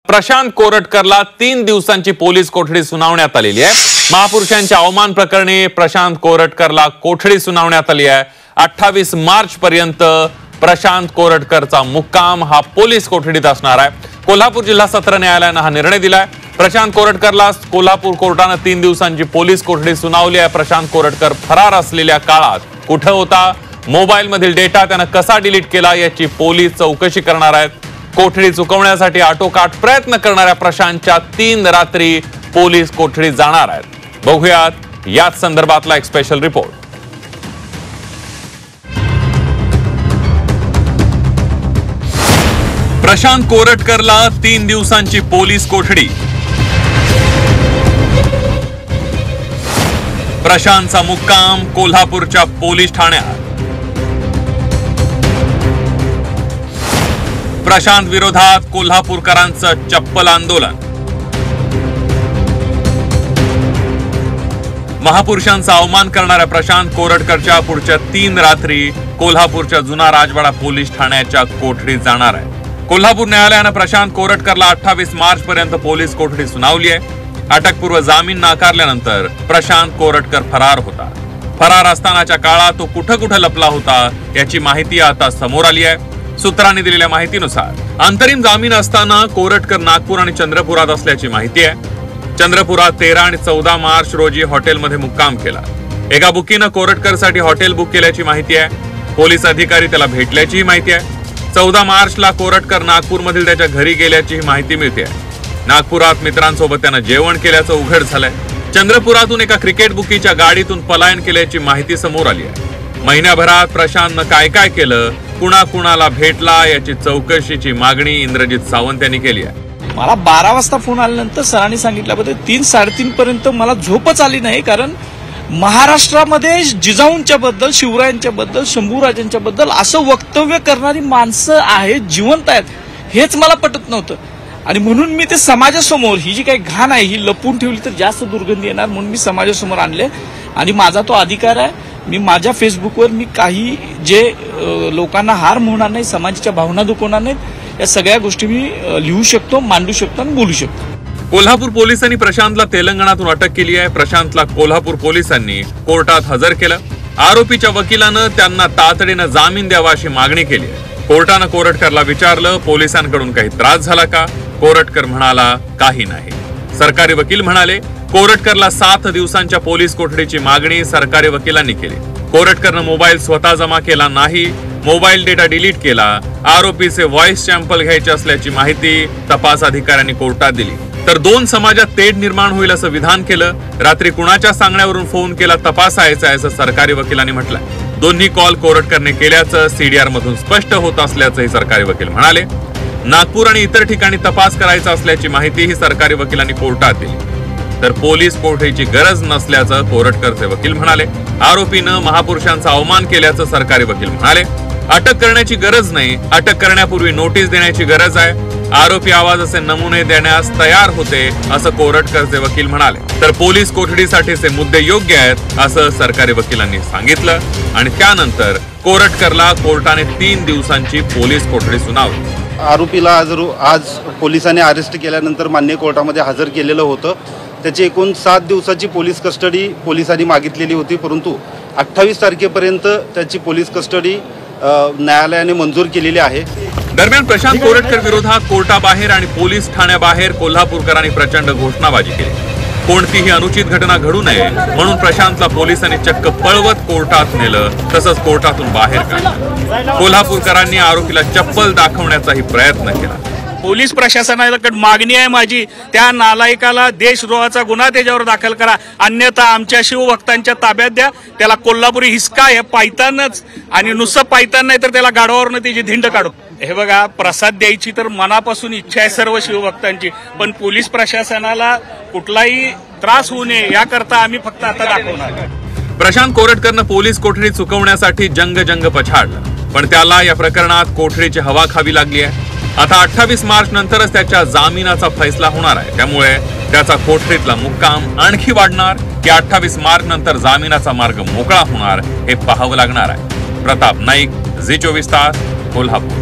प्रशांत कोरटकरला 3 दिवसांची पोलीस कोठडी सुनावण्यात आलेली आहे। महापुरुषांच्या अवमान प्रकरणी प्रशांत कोरटकरला कोठडी सुनावण्यात आली आहे। 28 मार्च पर्यंत प्रशांत कोरटकरचा मुक्काम हा पोलीस कोठडीत असणार आहे। कोल्हापूर जिल्हा सत्र न्यायालयाने हा निर्णय दिलाय। प्रशांत कोरटकरला कोल्हापूर कोर्टाने 3 दिवसांची पोलीस कोठडी सुनावली आहे। प्रशांत कोरटकर फरार असलेल्या काळात कुठे होता, मोबाईल मधील डेटा त्याने कसा डिलीट केला याची पोलीस चौकशी करणार आहेत। कोठडी चुकवण्यासाठी आटोकाट प्रयत्न करणाऱ्या प्रशांतच्या 3 रात्री पोलीस कोठडीत जाणार आहेत। बघूयात याच संदर्भातला एक स्पेशल रिपोर्ट। प्रशांत कोरटकरला 3 दिवसांची पोलीस कोठडी। प्रशांतचा मुक्काम कोल्हापूरच्या पोलीस ठाण्यात। प्रशांत विरोधात कोल्हापूरकरांचं चप्पल आंदोलन। महापुरुषांचा अवमान करणाऱ्या प्रशांत कोरटकरच्या पुढच्या 3 रात्री कोल्हापूरच्या जुना राजवाडा पोलीस ठाण्याच्या कोठडीत जाणार आहे। कोल्हापूर न्यायालयाने प्रशांत कोरटकरला 28 मार्च पर्यंत पोलीस कोठडी सुनावली आहे। अटकपूर्व जामीन नाकारल्यानंतर प्रशांत कोरटकर फरार होता। फरार असतानाच्या काळात तो कुठे लपला होता याची माहिती आता समोर आली आहे। सूत्रांनी दिलेल्या माहितीनुसार अंतरिम जामीन असताना कोरटकर नागपूर आणि चंद्रपुरात असल्याची माहिती आहे। चंद्रपुरात 13 आणि 14 मार्च रोजी हॉटेलमध्ये मुक्काम केला। एका बुकीनं कोरटकरसाठी हॉटेल बुक केल्याची माहिती आहे। पोलीस अधिकारी त्याला भेटल्याचीही माहिती आहे। 14 मार्चला कोरटकर नागपूरमधील त्याच्या घरी गेल्याची माहिती मिळते। नागपुरात मित्रांसोबत त्यानं जेवण केल्याचं उघड झालंय। चंद्रपुरातून एका क्रिकेट बुकीच्या गाडीतून पलायन केल्याची माहिती समोर आली आहे। महिन्याभरात प्रशांतनं काय काय केलं, कुणाला भेटला याची चौकशीची मागणी इंद्रजित सावंत यांनी केली आहे। मला 12 वाजता फोन आल्यानंतर सरांनी सांगितल्याबद्दल 3-3:30 पर्यंत मला झोपच आली नाही, कारण महाराष्ट्रामध्ये जिजाऊंच्या बद्दल, शिवरायांच्या बद्दल, शंभूराजांच्या बद्दल असं वक्तव्य करणारी माणसं आहेत, जिवंत आहेत, हेच मला पटत नव्हतं। आणि म्हणून मी ते समाजासमोर ही जी काही घाण आहे ही लपून ठेवली तर जास्त दुर्गंधी येणार, म्हणून मी समाजासमोर आणले। आणि माझा तो अधिकार आहे, मी माझ्या फेसबुकवर मी काही जे लोकांना हार होणार नाही, समाजाच्या भावना दुखवणार नाहीत, या सगळ्या गोष्टी मी लिहू शकतो, मांडू शकतो आणि बोलू शकतो। कोल्हापूर पोलिसांनी प्रशांतला तेलंगणातून अटक केली आहे। प्रशांतला कोल्हापूर पोलिसांनी कोर्टात हजर केलं। आरोपीच्या वकिलानं त्यांना तातडीनं जामीन द्यावा अशी मागणी केली आहे। कोर्टानं कोरटकरला विचारलं, पोलिसांकडून काही त्रास झाला का? कोरटकर म्हणाला, काही नाही। सरकारी वकील म्हणाले, कोरटकरला 7 दिवसांच्या पोलीस कोठडीची मागणी सरकारी वकिलांनी केली। कोरटकरनं मोबाईल स्वतः जमा केला नाही, मोबाईल डेटा डिलीट केला। आरोपीचे व्हॉइस सॅम्पल घ्यायचे असल्याची माहिती तपास अधिकाऱ्यांनी कोर्टात दिली। तर 2 समाजात तेढ निर्माण होईल असं विधान केलं। रात्री कुणाच्या सांगण्यावरून फोन केला तपासायचा आहे असं सरकारी वकिलांनी म्हटलंय। दोन्ही कॉल कोरटकरने केल्याचं सीडीआर मधून स्पष्ट होत असल्याचंही सरकारी वकील म्हणाले। नागपूर आणि इतर ठिकाणी तपास करायचा असल्याची माहितीही सरकारी वकिलांनी कोर्टात दिली। तर पोलीस कोठडीची गरज नसल्याचं कोरटकरचे वकील म्हणाले। आरोपीनं महापुरुषांचा अवमान केल्याचं सरकारी वकील म्हणाले। अटक करण्याची गरज नाही, अटक करण्यापूर्वी नोटीस देण्याची गरज आहे। आरोपी आवाजाचे नमुने देण्यास तयार होते असं कोरटकरचे वकील म्हणाले। तर पोलीस कोठडीसाठीचे मुद्दे योग्य आहेत असं सरकारी वकिलांनी सांगितलं। आणि त्यानंतर कोरटकरला कोर्टाने 3 दिवसांची पोलीस कोठडी सुनावली। आरोपीला आज पोलिसांनी अरेस्ट केल्यानंतर मान्य कोर्टामध्ये हजर केलेलं होतं। त्याची एकूण 7 दिवसाची पोलीस कस्टडी पोलिसांनी मागितलेली होती, परंतु 28 तारखेपर्यंत त्याची पोलीस कस्टडी न्यायालयाने मंजूर केलेली आहे। दरम्यान प्रशांत कोरटकर विरोधात कोर्टाबाहेर आणि पोलीस ठाण्याबाहेर कोल्हापूरकरांनी प्रचंड घोषणाबाजी केली। कोणतीही अनुचित घटना घडू नये म्हणून प्रशांतला पोलिसांनी चक्क पळवत कोर्टात नेलं, तसंच कोर्टातून बाहेर काढलं। कोल्हापूरकरांनी आरोपीला चप्पल दाखवण्याचाही प्रयत्न केला। पोलीस प्रशासनाकडे मागणी आहे माझी, त्या नालायकाला देशद्रोहाचा गुन्हा त्याच्यावर दाखल करा, अन्यथा आमच्या शिवभक्तांच्या ताब्यात द्या, त्याला कोल्हापुरी हिसका हे पायतानच, आणि नुसतं पायतान नाही तर त्याला गाढवावरनं त्याची धिंड काढू। हे बघा, प्रसाद द्यायची तर मनापासून इच्छा आहे सर्व शिवभक्तांची, पण पोलीस प्रशासनाला कुठलाही त्रास होऊ नये याकरता आम्ही फक्त आता दाखवणार। प्रशांत कोरटकरनं पोलीस कोठडी चुकवण्यासाठी जंग पछाडलं, पण त्याला या प्रकरणात कोठडीची हवा खावी लागली आहे। आता 28 मार्च नंतरच त्याच्या जामिनाचा फैसला होणार आहे, त्यामुळे त्याचा कोठडीतला मुक्काम आणखी वाढणार की 28 मार्च नंतर जामिनाचा मार्ग मोकळा होणार हे पाहावं लागणार आहे। प्रताप नाईक, झी 24 तास, कोल्हापूर।